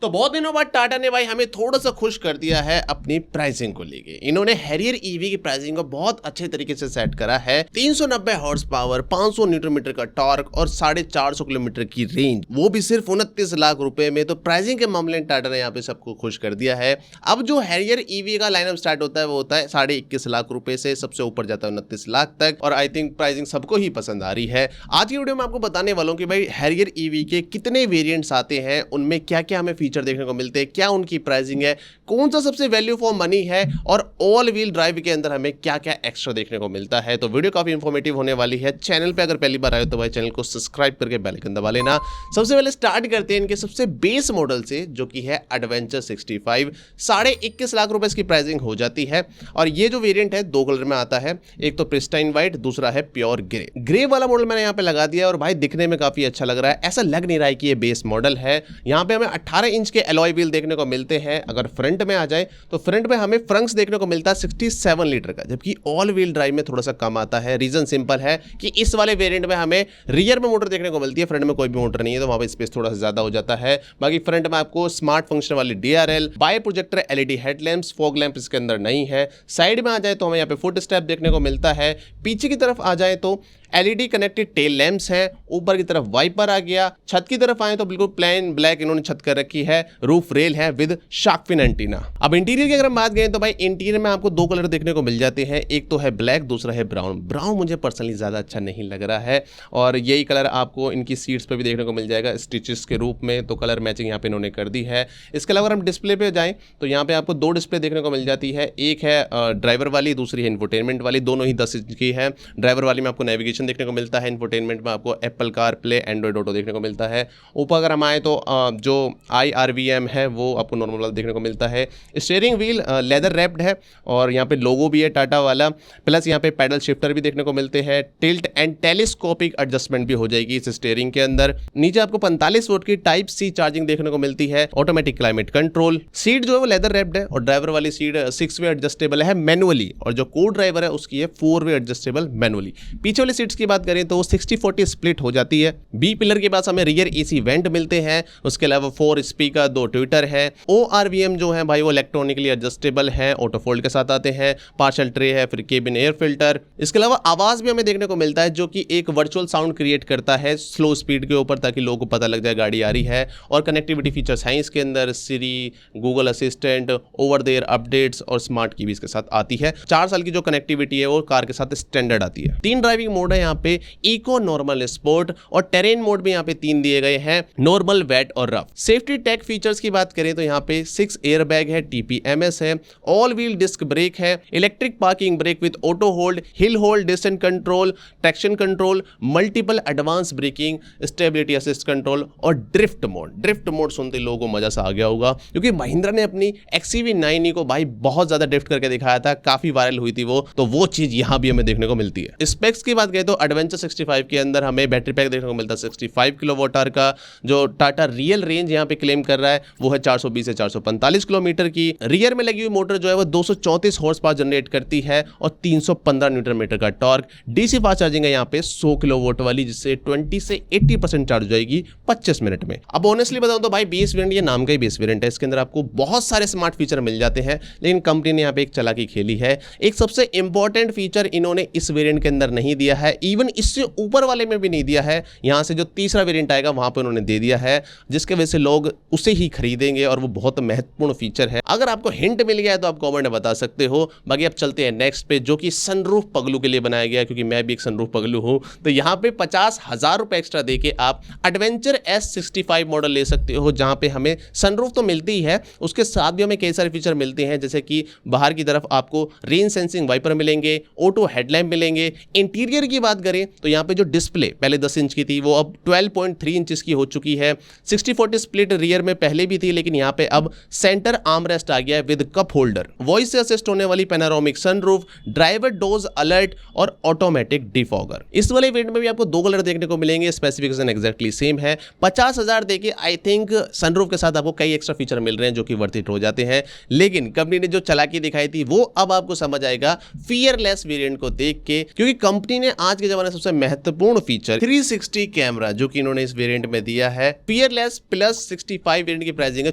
तो बहुत दिनों बाद टाटा ने भाई हमें थोड़ा सा खुश कर दिया है अपनी प्राइसिंग को लेके। इन्होंने हैरियर ईवी की प्राइसिंग को बहुत अच्छे तरीके से सेट करा है। 390 हॉर्स पावर, 500 न्यूटन मीटर का टॉर्क और 450 किलोमीटर की रेंज, वो भी सिर्फ 29 लाख रुपए में। तो प्राइसिंग के मामले में टाटा ने यहाँ पे सबको खुश कर दिया है। अब जो हैरियर ईवी का लाइनअप स्टार्ट होता है वो होता है 21.5 लाख रुपए से, सबसे ऊपर जाता है 29 लाख तक। और आई थिंक प्राइसिंग सबको ही पसंद आ रही है। आज की वीडियो में आपको बताने वाला हूं कि भाई हैरियर ईवी के कितने वेरिएंट्स आते हैं, उनमें क्या क्या हमें फीचर देखने को मिलते हैं, क्या उनकी प्राइसिंग है, कौन सा सबसे वैल्यू फॉर मनी है और ऑल व्हील ड्राइव के अंदर हमें क्या क्या एक्स्ट्रा देखने को मिलता है। तो वीडियो काफी इंफॉर्मेटिव होने वाली है। चैनल पे अगर पहली बार आए तो भाई चैनल को सब्सक्राइब करके बेल आइकन दबा लेना। सबसे पहले स्टार्ट करते हैं इनके सबसे बेस मॉडल से, जो कि है एडवेंचर 65। 21.5 लाख रुपए इसकी प्राइसिंग हो जाती है। और ये जो वेरिएंट है दो कलर में आता है, एक तो प्रिस्टाइन व्हाइट, दूसरा है प्योर ग्रे। ग्रे वाला मॉडल मैंने यहाँ पे लगा दिया और भाई दिखने में काफी अच्छा लग रहा है। ऐसा लग नहीं रहा है कि ये बेस मॉडल है। यहाँ पे हमें 18 इंच के एलॉय व्हील देखने को मिलते हैं। अगर फ्रंट में आ जाए तो फ्रंट में हमें फ्रंक्स देखने को मिलता है 67 लीटर का, जबकि ऑल व्हील ड्राइव में थोड़ा सा कम आता है। रीजन सिंपल है कि इस वाले वेरिएंट में हमें रियर में मोटर देखने को मिलती है, फ्रंट में कोई भी मोटर नहीं है, तो वहां पे स्पेस थोड़ा सा ज्यादा हो जाता है। बाकी फ्रंट में आपको स्मार्ट फंक्शन वाली DRL, bi projector LED headlamps, fog lamp इसके अंदर नहीं है। साइड में आ जाए तो हमें यहाँ पे फुट स्टेप देखने को मिलता है। पीछे की तरफ आ जाए तो LED कनेक्टेड टेल लैंप्स है। ऊपर की तरफ वाइपर आ गया। छत की तरफ आए तो बिल्कुल प्लेन ब्लैक इन्होंने छत कर रखी है। रूफ रेल है विद शार्क फिन एंटीना। अब इंटीरियर की अगर हम बात करें तो भाई इंटीरियर में आपको दो कलर देखने को मिल जाते हैं, एक तो है ब्लैक, दूसरा है ब्राउन। ब्राउन मुझे पर्सनली ज्यादा अच्छा नहीं लग रहा है और यही कलर आपको इनकी सीट्स पे भी देखने को मिल जाएगा स्टिचेस के रूप में। तो कलर मैचिंग यहाँ पे इन्होंने कर दी है। इसके अलावा हम डिस्प्ले पे जाएं तो यहाँ पे आपको दो डिस्प्ले देखने को मिल जाती है। एक है ड्राइवर वाली, दूसरी है इंफोटेनमेंट वाली। दोनों ही 10 इंच की है। ड्राइवर वाली में आपको नेविगेशन देखने को मिलता है, इंफोटेनमेंट में आपको Apple car play, Android auto देखने को मिलता है। ऊपर अगर हम आए तो जो IRVM है वो आपको नॉर्मल वाला देखने को मिलता है। स्टीयरिंग व्हील लेदर रैप्ड है और यहाँ पे लोगो भी है टाटा वाला। प्लस यहाँ पे पैडल शिफ्टर भी देखने को मिलते हैं। टिल्ट एंड टेलीस्कोपिक एडजस्टमेंट भी हो जाएगी इस स्टीयरिंग के अंदर। नीचे आपको 45 वोल्ट की टाइप C चार्जिंग देखने को मिलती है। Automatic climate control. सीट जो है वो लेदर रैप्ड है और ड्राइवर वाली सीट 6 वे एडजस्टेबल है मैनुअली, और जो को ड्राइवर है उसकी है 4 वे एडजस्टेबल मैनुअली। पीछे वाली सीट्स की बात करें तो 60-40 स्प्लिट हो जाती है। बी पिलर के पास हमें रियर AC वेंट मिलते हैं। उसके अलावा 4 स्पीकर, 2 ट्विटर है। ORVM जो है भाई वो इलेक्ट्रॉनिकली एडजस्टेबल है, ऑटो फोल्ड के साथ आते हैं। पार्शल ट्रे है, फिर केबिन एयर फिल्टर। इसके अलावा आवाज भी हमें देखने को मिलता है जो कि एक वर्चुअल साउंड क्रिएट करता है स्लो स्पीड के ऊपर, ताकि लोगों को पता लग जाए गाड़ी आ रही है। और कनेक्टिविटी फीचर्स हैं इसके अंदर, Siri, Google assistant, over the air updates और स्मार्ट की भी इसके साथ आती है। 4 साल की जो कनेक्टिविटी है वो कार के साथ स्टैंडर्ड आती है। 3 ड्राइविंग मोड है यहाँ पे, इको, नॉर्मल, स्पोर्ट और टेरेन मोड भी यहाँ पे 3 दिए गए हैं, नॉर्मल, वेट और रफ। सेफ्टी टेक फीचर्स की बात करें तो यहाँ पे 6 एयर बैग है, TPMS है, ऑल व्हील डिस्क ब्रेक है, electric parking brake with auto hold, hill hold, distance control, traction control, multiple advance braking, stability assist control और ड्रिफ्ट मोड। ड्रिफ्ट मोड सुनते लोगों को मजा सा आ गया होगा, क्योंकि महिंद्रा ने अपनी XCV9 को भाई बहुत ज्यादा ड्रिफ्ट करके दिखाया था, काफी वायरल हुई थी वो, तो वो चीज यहाँ भी हमें देखने को मिलती है। स्पेक्स की बात करें तो एडवेंचर 65 के अंदर हमें बैटरी पैक देखने को मिलता है 65 किलोवाट आवर का। जो टाटा रियल रेंज यहाँ पे क्लेम कर रहा है वो है 420 से 445 किलोमीटर की। रियर में लगी हुई मोटर जो है वो 234 हॉर्स पावर जनरेट करती है और 315 न्यूटन मीटर का टॉर्क। DC फास्ट चार्जिंग है यहाँ पे 100 किलोवाट वाली, जिससे 20 से 80% चार्ज हो जाएगी 25 मिनट में। अब ऑनेस्टली बताऊं तो भाई बेस वेरिएंट, ये नाम का ही बेस वेरिएंट है, इसके अंदर आपको बहुत सारे स्मार्ट फीचर मिल जाते हैं, लेकिन कंपनी ने यहाँ पे एक चालाकी खेली है। एक सबसे इंपॉर्टेंट फीचर इन्होंने इस वेरिएंट के अंदर नहीं दिया है, इवन इससे ऊपर वाले में भी नहीं दिया है। यहां से जो तीसरा वेरिएंट आएगा वहां पे उन्होंने दे दिया है, जिसके वजह से लोग उसे ही खरीदेंगे और वो बहुत महत्वपूर्ण फीचर है। अगर आपको हिंट मिल गया है तो आप कमेंट में बता सकते हो। बाकी अब चलते हैं नेक्स्ट पे, जो कि सनरूफ पगलू के लिए बनाया गया है, क्योंकि मैं भी एक सनरूफ पगलू हूं। तो यहाँ पे 50,000 रुपए एक्स्ट्रा देके आप एडवेंचर S65 मॉडल ले सकते हो, जहां पे हमें सनरूफ तो मिलती ही है, उसके साथ भी हमें कई सारे फीचर मिलते हैं, जैसे कि बाहर की तरफ आपको रेन सेंसिंग वाइपर मिलेंगे, ऑटो हेडलैम्प मिलेंगे। इंटीरियर की बात करें तो यहाँ पे जो डिस्प्ले पहले 10 इंच की थी वो अब 12.3 इंच की हो चुकी है। 60-40 स्प्लिट रियर में पहले भी थी, लेकिन यहाँ पे अब सेंटर आर्मरेस्ट आ गया है विद कप होल्डर। वॉइस से असिस्ट होने वाली panoramic sunroof, driver dose alert और ऑटोमेटिक डिफॉगर। इस वाले वेरिएंट में भी आपको 2 कलर देखने को मिलेंगे, स्पेसिफिकेशन एक्जैक्टली सेम है। 50,000 देके आई थिंक सनरूफ के साथ आपको कई एक्स्ट्रा फीचर मिल रहे हैं जो कि वर्थ इट हो जाते हैं, लेकिन कंपनी ने जो चालाकी दिखाई थी वो अब आपको समझ आएगा फियरलेस वेरिएंट को देख के, क्योंकि कंपनी ने आज आज के जमाने सबसे महत्वपूर्ण फीचर 360 कैमरा जो कि इन्होंने इस वेरिएंट में दिया है। फियरलेस प्लस 65 वेरिएंट की प्राइसिंग है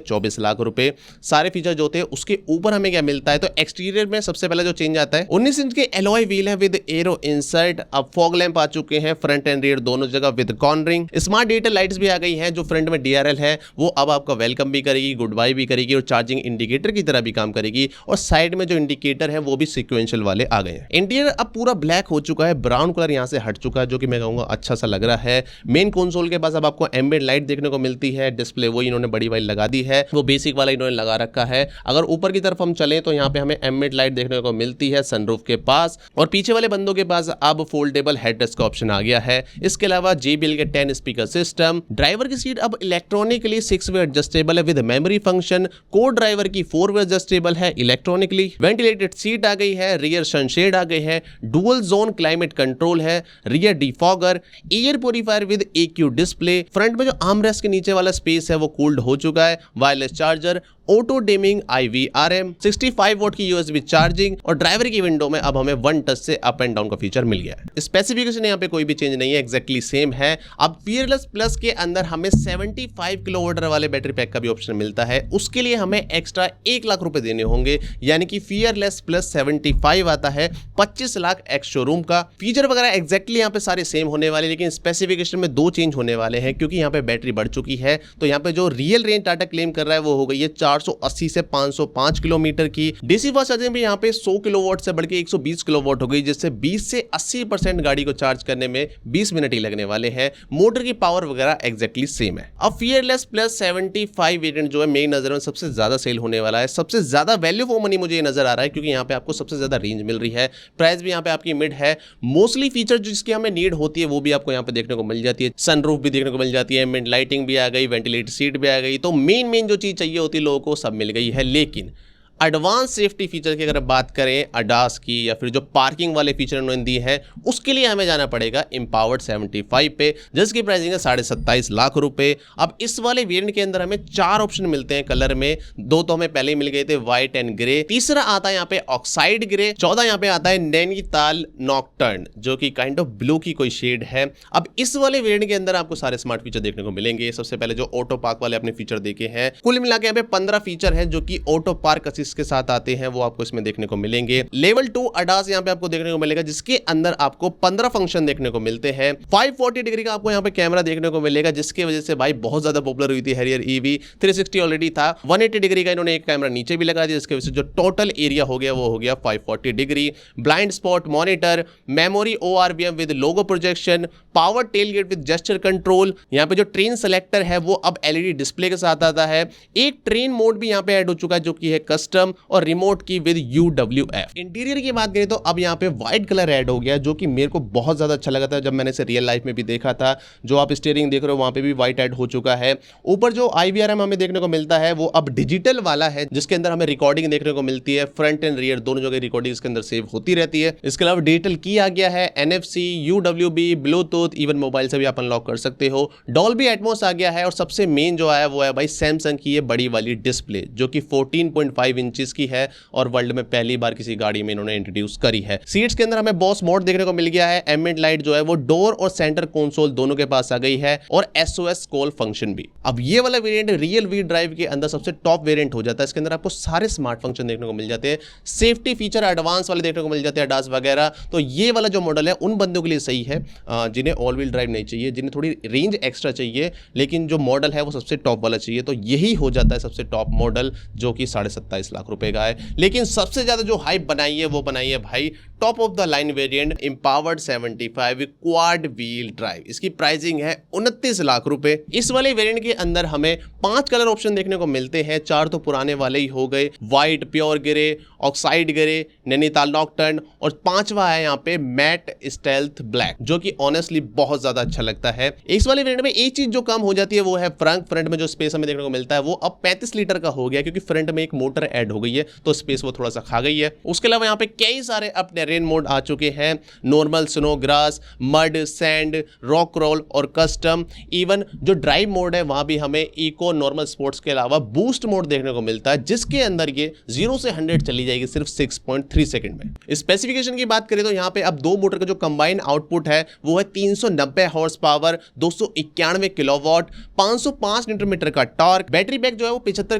24 लाख रुपए। सारे फीचर जो होते हैं उसके ऊपर हमें क्या मिलता है, तो एक्सटीरियर में सबसे पहले जो चेंज आता है 19 इंच के एलॉय व्हील है विद एरो इंसर्ट। अब फॉग लैंप आ चुके हैं फ्रंट एंड रियर दोनों जगह with cornering. Smart digital lights भी आ गई हैं जो फ्रंट में DRL है वो अब आपका वेलकम भी करेगी, गुड बाय भी करेगी और चार्जिंग इंडिकेटर की तरह भी काम करेगी। और साइड में जो इंडिकेटर है वो भी सिक्वेंशियल वाले आ गए हैं। इंटीरियर अब पूरा ब्लैक हो चुका है, ब्राउन कलर यहां से हट चुका है जो कि मैं कहूंगा अच्छा सा लग रहा है। मेन कंसोल के पास अब आपको एम्बिएंट लाइट देखने को मिलती है। डिस्प्ले वो इन्होंने बड़ी वाली लगा दी है, वो बेसिक वाला इन्होंने लगा रखा है। अगर ऊपर की तरफ हम चलें तो यहाँ पे हमें एम्बिएंट लाइट देखने को मिलती है सनरूफ के पास। और पीछे वाले बंदों के पास अब फोल्डेबल हेडरेस्ट का ऑप्शन आ गया है। इसके अलावा JBL के 10 स्पीकर सिस्टम। ड्राइवर की सीट अब इलेक्ट्रॉनिकली 6 वे एडजस्टेबल है विद मेमोरी फंक्शन। को ड्राइवर की 4 वे एडजस्टेबल है इलेक्ट्रॉनिकली। वेंटिलेटेड सीट आ गई है, रियर सनशेड आ गई है, डुअल जोन क्लाइमेट कंट्रोल है, rear defogger, air purifier with EQ display. Front में जो आर्मरेस्ट के नीचे वाला स्पेस है वो कूल्ड हो चुका है। Wireless charger, auto dimming IVRM, 65 volt की USB चार्जिंग। और ड्राइवर की विंडो में अब हमें 1 टच से अप एंड डाउन का फीचर मिल गया है। स्पेसिफिकेशन यहाँ पे कोई भी चेंज नहीं है, एक्जैक्टली सेम है। अब फियरलेस प्लस के अंदर हमें 75 किलोवाट वाले बैटरी पैक का भी ऑप्शन मिलता है। उसके लिए हमें एक्स्ट्रा 1 लाख रुपए देने होंगे, यानी कि फियरलेस प्लस 75 आता है 25 लाख एक्स शोरूम का। फीचर वगैरह एक्जैक्टली यहाँ पे सारे सेम होने वाले, लेकिन स्पेसिफिकेशन में 2 चेंज होने वाले हैं क्योंकि यहाँ पे बैटरी बढ़ चुकी है। तो यहाँ पे जो रियल रेंज टाटा क्लेम कर रहा है वो हो गई है 480 से 505 किलोमीटर की। डीसी फास्ट चार्जिंग भी यहाँ पे 100 किलोवाट से बढ़ के 120 किलोवाट हो गई, जिससे 20 से 80% गाड़ी को चार्ज करने में 20 मिनट ही लगने वाले हैं। मोटर की पावर वगैरह एक्जैक्टली सेम है। अब फियरलेस प्लस 75 वेरिएंट जो है मेरी नजर में सबसे ज्यादा सेल होने वाला है, सबसे ज्यादा वैल्यू फॉर मनी मुझे ये नजर आ रहा है क्योंकि यहाँ पे आपको सबसे ज्यादा रेंज मिल रही है। प्राइस भी यहाँ पे आपकी मिड है। मोस्टली फीचर जिसकी हमें नीड होती है वो भी आपको यहाँ पे देखने को मिल जाती है। सनरूफ भी देखने को मिल जाती है, एम्बिएंट लाइटिंग भी आ गई, वेंटिलेटेड सीट भी आ गई। तो मेन जो चीज चाहिए होती है लोगों को सब मिल गई है। लेकिन एडवांस सेफ्टी फीचर की अगर बात करें ADAS की या फिर जो पार्किंग वाले फीचर उन्होंने दिए हैं उसके लिए हमें जाना पड़ेगा एम्पावर्ड 75 पे, जिसकी प्राइसिंग है 27.5 लाख रुपए। अब इस वाले वेरिएंट के अंदर हमें 4 ऑप्शन मिलते हैं कलर में। 2 तो हमें पहले ही मिल गए थे, व्हाइट एंड ग्रे। तीसरा आता है यहाँ पे ऑक्साइड ग्रे। 14 यहाँ पे आता है नैनीताल नॉकटर्न जो कि काइंड ऑफ ब्लू की कोई शेड है। अब इस वाले वेरिएंट के अंदर आपको सारे स्मार्ट फीचर देखने को मिलेंगे। सबसे पहले जो ऑटो पार्क वाले अपने फीचर देखे हैं, कुल मिला के यहाँ पे 15 फीचर है जो कि ऑटो पार्क के साथ आते हैं, वो आपको इसमें देखने को मिलेंगे। लेवल 2 ADAS यहाँ पे आपको देखने को मिलेगा जिसके अंदर आपको 15 फंक्शन देखने को मिलते हैं। 540 डिग्री का आपको यहाँ पे कैमरा देखने को मिलेगा जिसकी वजह से भाई बहुत ज्यादा पॉपुलर हुई थी हैरियर EV। 360 ऑलरेडी था, 180 डिग्री का इन्होंने एक कैमरा नीचे भी लगा दिया जिसकी वजह से जो टोटल एरिया हो गया वो हो गया 540 degree. Blind spot monitor, memory ORVM with logo projection, power tailgate with gesture control. यहाँ पे जो ट्रेन सेलेक्टर है वो अब LED डिस्प्ले के साथ आता है। एक ट्रेन मोड भी यहाँ पे ऐड हो चुका है जो कि है कस्टम, और रिमोट की विद UWF। इंटीरियर की बात करें तो अब यहाँ पे व्हाइट कलर ऐड हो गया जो कि मेरे को बहुत ज्यादा अच्छा लगा था जब मैंने इसे रियल लाइफ में भी देखा था। जो आप स्टीयरिंग देख रहे हो वहां पे भी व्हाइट ऐड हो चुका है। ऊपर जो IVRM हमें देखने को मिलता है वो अब डिजिटल वाला है जिसके अंदर हमें रिकॉर्डिंग देखने को मिलती है। फ्रंट एंड रियर दोनों जगह रिकॉर्डिंग इसके अंदर सेव होती रहती है। इसके अलावा डिजिटल की आ गया है, NFC, UWB, Bluetooth, even mobile से भी आप अनलॉक कर सकते हो। डॉल्बी एटमॉस आ गया है और सबसे मेन जो आया वो है भाई सैमसंग की ये बड़ी वाली डिस्प्ले जो कि 14.5 इंचेस की है और वर्ल्ड में पहली बार किसी गाड़ी में इन्होंने इंट्रोड्यूस करी है। सीट्स के अंदर हमें बॉस मोड देखने को मिल गया है। एम्बिएंट लाइट जो है वो डोर और सेंटर कंसोल दोनों के पास आ गई है और SOS कॉल फंक्शन भी। अब ये वाला वेरिएंट रियल वी ड्राइव के अंदर सबसे टॉप वेरिएंट हो जाता है। इसके अंदर आपको सारे स्मार्ट फंक्शन देखने को मिल जाते हैं, सेफ्टी फीचर एडवांस वाले देखने को मिल जाते हैं, ADAS वगैरह। तो ये वाला जो मॉडल है उन बंदों के लिए सही है जिन्हें ऑल व्हील ड्राइव नहीं चाहिए, जिन्हें थोड़ी रेंज एक्स्ट्रा चाहिए, लेकिन जो मॉडल है वो सबसे टॉप वाला चाहिए। तो यही हो जाता है सबसे टॉप मॉडल जो कि 27.5 लाख रुपए का है। लेकिन सबसे ज्यादा जो हाइप बनाई है वो बनाई है भाई top of the line variant empowered 75 quad wheel drive. इसकी प्राइसिंग है 29 लाख रुपए। इस वाले वेरिएंट के अंदर हमें 5 कलर ऑप्शन देखने को मिलते हैं। 4 तो पुराने वाले ही हो गए, white, pure grey, oxide grey, Nainital nocturne, और 5वां है यहाँ पे मैट स्टेल्थ ब्लैक जो कि ऑनेस्टली बहुत ज्यादा अच्छा लगता है। इस वाले वेरिएंट में एक चीज जो कम हो जाती है वो है फ्रंट में जो स्पेस हमें देखने को मिलता है वो अब 35 लीटर का हो गया क्योंकि फ्रंट में एक मोटर ऐड हो गई है, तो स्पेस वो थोड़ा सा खा गई है। उसके अलावा यहाँ पे कई सारे अब टेरेन मोड आ चुके हैं, normal, snow, grass, mud, sand, rock roll और कस्टम। इवन जो ड्राइव मोड है वहां भी हमें इको, नॉर्मल, स्पोर्ट्स के अलावा बूस्ट मोड देखने को मिलता है, जिसके अंदर ये 0 से 100 चली जाएगी सिर्फ 6.3 सेकंड में। स्पेसिफिकेशन की बात करें तो यहाँ पे अब दो मोटर का जो कंबाइन आउटपुट है वो है 390 horse power, 291 kilowatt, 505 newton metre का टॉर्क। बैटरी बैक जो है वो 75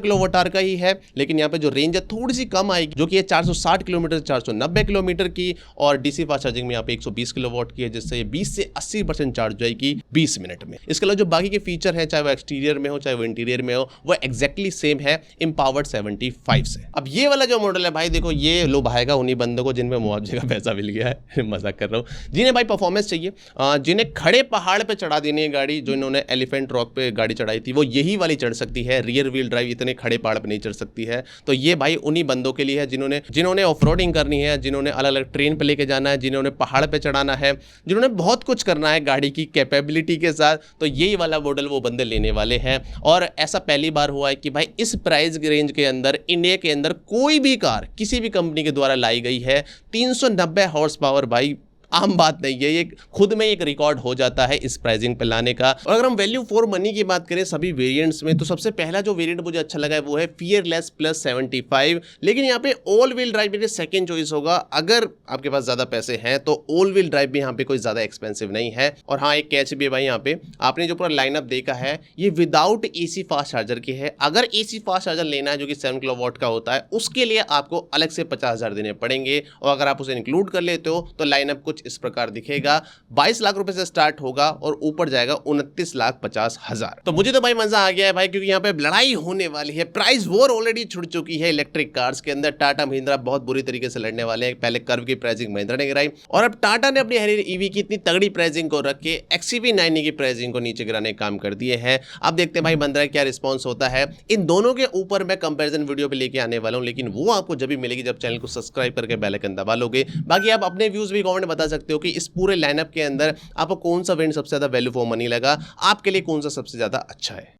किलोवाट आवर का ही है, लेकिन यहाँ पे जो रेंज है थोड़ी सी कम आएगी, जो कि है 460 किलोमीटर से 490 किलोमीटर की, और डीसी फास्ट चार्जिंग में यहाँ पे 120 किलोवाट की है, जिससे ये 20 से 80% चार्ज हो जाएगी 20 मिनट में। इसके अलावा जो बाकी के फीचर है, चाहे वो एक्सटीरियर में हो चाहे वो इंटीरियर में हो, वो एग्जैक्टली सेम है एम्पावर्ड 75 से। अब ये वाला जो मॉडल है भाई, देखो ये लो भाएगा उन्हीं बंदों को जिनमें मुआवजे का पैसा मिल गया है मजाक कर रहा हूँ, जिन्हें भाई परफॉर्मेंस चाहिए, जिन्हें खड़े पहाड़ पे चढ़ा देनी है गाड़ी, जो इन्होंने एलिफेंट रॉक पे गाड़ी चढ़ाई थी वो यही वाली चढ़ सकती है। रियर व्हील ड्राइव इतने खड़े पहाड़ पे नहीं चढ़ सकती है, तो ये भाई उन्हीं बंदों के लिए है जिन्होंने ऑफरोडिंग करनी है, जिन्होंने अलग अलग ट्रेन पे लेके जाना है, जिन्होंने पहाड़ पे चढ़ाना है, जिन्होंने बहुत कुछ करना है गाड़ी की कैपेबिलिटी के साथ, तो यही वाला मॉडल वो बंदे लेने वाले हैं। और ऐसा पहली बार हुआ है कि भाई इस प्राइस रेंज के अंदर इंडिया के अंदर कोई भी कार किसी भी कंपनी के द्वारा लाई गई है। 390 हॉर्स पावर भाई आम बात नहीं है, ये खुद में एक रिकॉर्ड हो जाता है इस प्राइसिंग पे लाने का। और अगर हम वैल्यू फॉर मनी की बात करें सभी वेरिएंट्स में, तो सबसे पहला जो वेरिएंट मुझे अच्छा लगा है वो है फियरलेस प्लस 75, लेकिन यहाँ पे ऑल व्हील ड्राइव मेरी सेकंड चॉइस होगा। अगर आपके पास ज्यादा पैसे हैं तो ऑल व्हील ड्राइव भी यहाँ पे कोई ज्यादा एक्सपेंसिव नहीं है। और हाँ, एक कैच भी है भाई, यहाँ पे आपने जो पूरा लाइनअप देखा है ये विदाउट एसी फास्ट चार्जर की है। अगर एसी फास्ट चार्जर लेना है जो कि 7 किलोवाट का होता है, उसके लिए आपको अलग से 50,000 देने पड़ेंगे, और अगर आप उसे इंक्लूड कर लेते हो तो लाइनअप कुछ इस प्रकार दिखेगा। 22 लाख रुपए से स्टार्ट होगा और ऊपर जाएगा 29,50,000। तो मुझे तो भाई मजा आ गया है भाई, क्योंकि यहाँ पे लड़ाई होने वाली है, प्राइस वॉर ऑलरेडी छुड़ चुकी है इलेक्ट्रिक कार्स के अंदर। टाटा महिंद्रा बहुत बुरी तरीके से लड़ने वाले हैं। पहले कर्व की प्राइसिंग महिंद्रा ने गिराई, और अब टाटा ने अपनी हैरियर ईवी की इतनी तगड़ी प्राइसिंग को रख के XUV90 की प्राइसिंग को नीचे गिराने का काम कर दिए हैं। अब देखते हैं भाई महिंद्रा क्या रिस्पॉन्स होता है। इन दोनों के ऊपर मैं कंपेरिजन वीडियो पे लेके आने वाला हूं, लेकिन वो आपको जब भी मिलेगी जब चैनल को सब्सक्राइब करके बेल आइकन दबा लोगे। बाकी आप अपने व्यूज भी कमेंट बता सकते हो कि इस पूरे लाइनअप के अंदर आपको कौन सा वेरिएंट सबसे ज्यादा वैल्यू फॉर मनी लगा, आपके लिए कौन सा सबसे ज्यादा अच्छा है।